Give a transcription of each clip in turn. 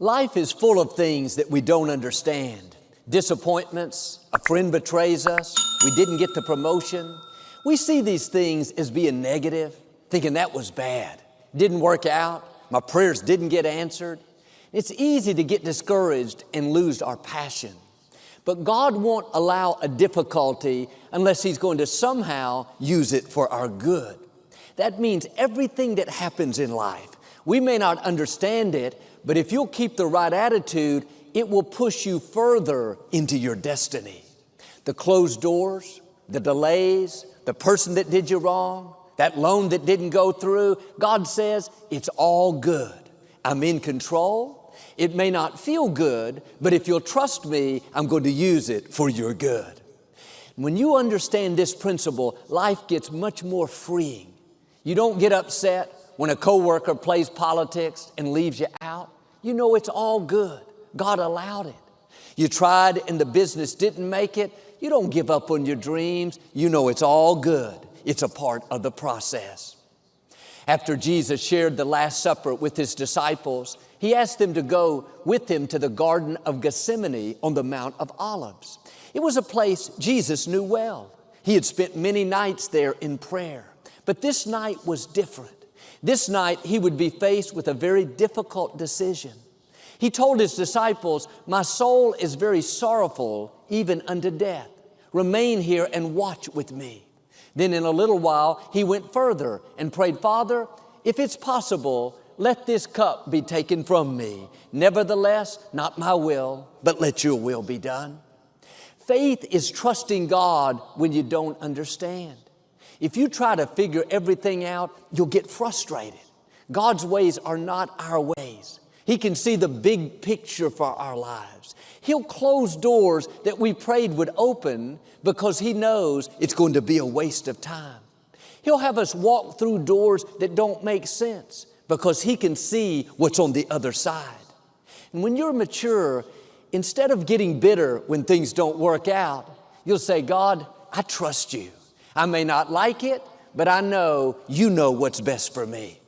Life is full of things that we don't understand. Disappointments, a friend betrays us, we didn't get the promotion. We see these things as being negative, thinking that was bad. Didn't work out, my prayers didn't get answered. It's easy to get discouraged and lose our passion. But God won't allow a difficulty unless He's going to somehow use it for our good. That means everything that happens in life, we may not understand it, but if you'll keep the right attitude, it will push you further into your destiny. The closed doors, the delays, the person that did you wrong, that loan that didn't go through, God says, it's all good. I'm in control. It may not feel good, but if you'll trust me, I'm going to use it for your good. When you understand this principle, life gets much more freeing. You don't get upset when a coworker plays politics and leaves you out. You know it's all good. God allowed it. You tried and the business didn't make it. You don't give up on your dreams. You know it's all good. It's a part of the process. After Jesus shared the Last Supper with His disciples, He asked them to go with Him to the Garden of Gethsemane on the Mount of Olives. It was a place Jesus knew well. He had spent many nights there in prayer. But this night was different. This night He would be faced with a very difficult decision. He told His disciples, "My soul is very sorrowful, even unto death. Remain here and watch with me." Then in a little while, He went further and prayed, "Father, if it's possible, let this cup be taken from me. Nevertheless, not my will, but let your will be done." Faith is trusting God when you don't understand. If you try to figure everything out, you'll get frustrated. God's ways are not our ways. He can see the big picture for our lives. He'll close doors that we prayed would open because He knows it's going to be a waste of time. He'll have us walk through doors that don't make sense because He can see what's on the other side. And when you're mature, instead of getting bitter when things don't work out, you'll say, "God, I trust you. I may not like it, but I know you know what's best for me."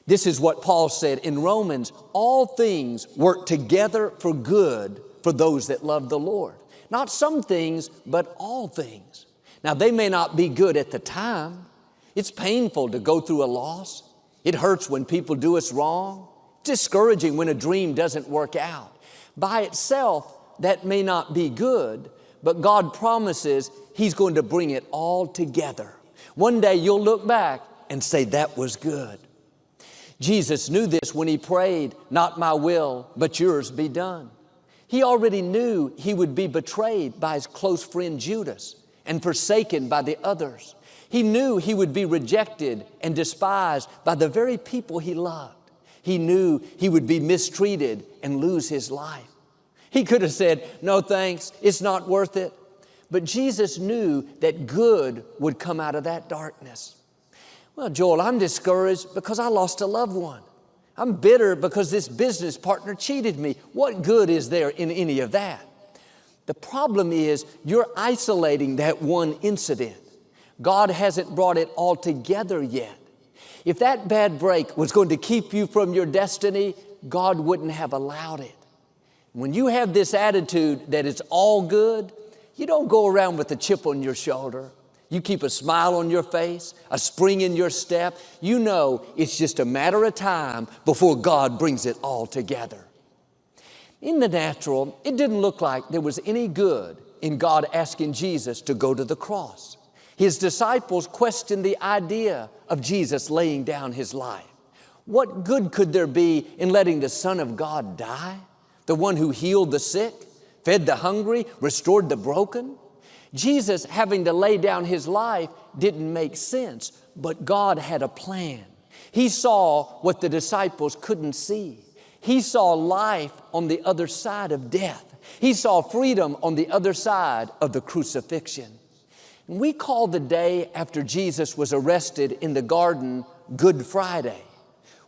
This is what Paul said in Romans, "All things work together for good for those that love the Lord." Not some things, but all things. Now, they may not be good at the time. It's painful to go through a loss. It hurts when people do us wrong. It's discouraging when a dream doesn't work out. By itself, that may not be good, but God promises He's going to bring it all together. One day you'll look back and say, "That was good." Jesus knew this when He prayed, "Not my will, but yours be done." He already knew He would be betrayed by His close friend Judas and forsaken by the others. He knew He would be rejected and despised by the very people He loved. He knew He would be mistreated and lose His life. He could have said, "No thanks, it's not worth it." But Jesus knew that good would come out of that darkness. "Well, Joel, I'm discouraged because I lost a loved one. I'm bitter because this business partner cheated me. What good is there in any of that?" The problem is you're isolating that one incident. God hasn't brought it all together yet. If that bad break was going to keep you from your destiny, God wouldn't have allowed it. When you have this attitude that it's all good, you don't go around with a chip on your shoulder. You keep a smile on your face, a spring in your step. You know it's just a matter of time before God brings it all together. In the natural, it didn't look like there was any good in God asking Jesus to go to the cross. His disciples questioned the idea of Jesus laying down His life. What good could there be in letting the Son of God die? The one who healed the sick, fed the hungry, restored the broken? Jesus having to lay down His life didn't make sense, but God had a plan. He saw what the disciples couldn't see. He saw life on the other side of death. He saw freedom on the other side of the crucifixion. And we call the day after Jesus was arrested in the garden Good Friday.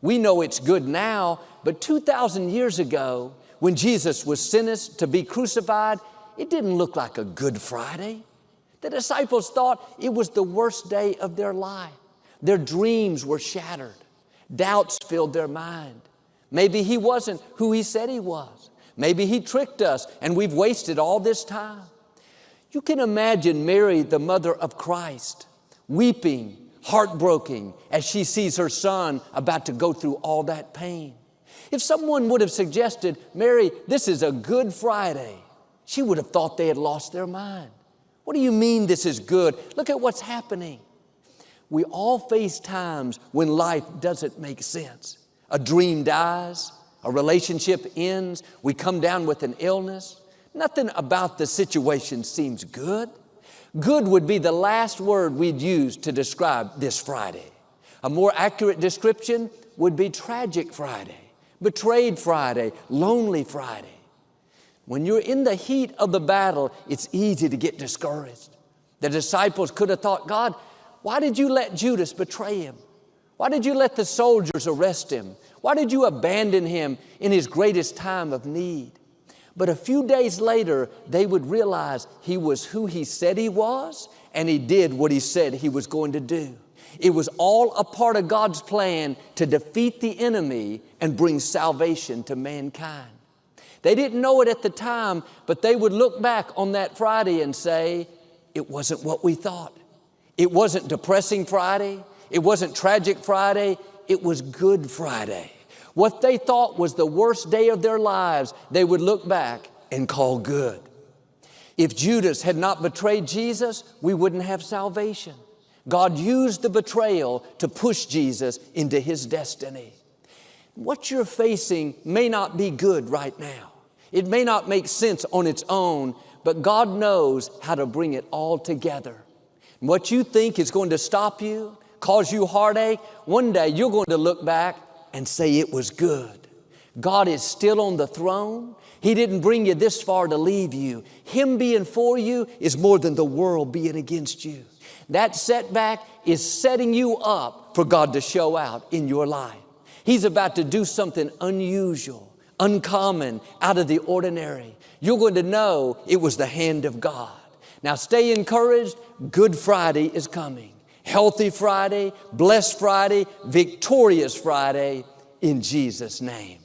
We know it's good now, but 2,000 years ago, when Jesus was sentenced to be crucified, it didn't look like a Good Friday. The disciples thought it was the worst day of their life. Their dreams were shattered. Doubts filled their mind. Maybe he wasn't who he said he was. Maybe he tricked us and we've wasted all this time. You can imagine Mary, the mother of Christ, weeping, heartbroken as she sees her son about to go through all that pain. If someone would have suggested, Mary, this is a Good Friday, she would have thought they had lost their mind. What do you mean this is good? Look at what's happening. We all face times when life doesn't make sense. A dream dies, a relationship ends, we come down with an illness. Nothing about the situation seems good. Good would be the last word we'd use to describe this Friday. A more accurate description would be tragic Friday, betrayed Friday, lonely Friday. When you're in the heat of the battle, it's easy to get discouraged. The disciples could have thought, God, why did you let Judas betray him? Why did you let the soldiers arrest him? Why did you abandon him in his greatest time of need? But a few days later, they would realize he was who he said he was, and he did what he said he was going to do. It was all a part of God's plan to defeat the enemy and bring salvation to mankind. They didn't know it at the time, but they would look back on that Friday and say, it wasn't what we thought. It wasn't depressing Friday. It wasn't tragic Friday. It was Good Friday. What they thought was the worst day of their lives, they would look back and call good. If Judas had not betrayed Jesus, we wouldn't have salvation. God used the betrayal to push Jesus into his destiny. What you're facing may not be good right now. It may not make sense on its own, but God knows how to bring it all together. What you think is going to stop you, cause you heartache, one day you're going to look back and say it was good. God is still on the throne. He didn't bring you this far to leave you. Him being for you is more than the world being against you. That setback is setting you up for God to show out in your life. He's about to do something unusual, uncommon, out of the ordinary. You're going to know it was the hand of God. Now stay encouraged. Good Friday is coming. Healthy Friday, blessed Friday, victorious Friday in Jesus' name.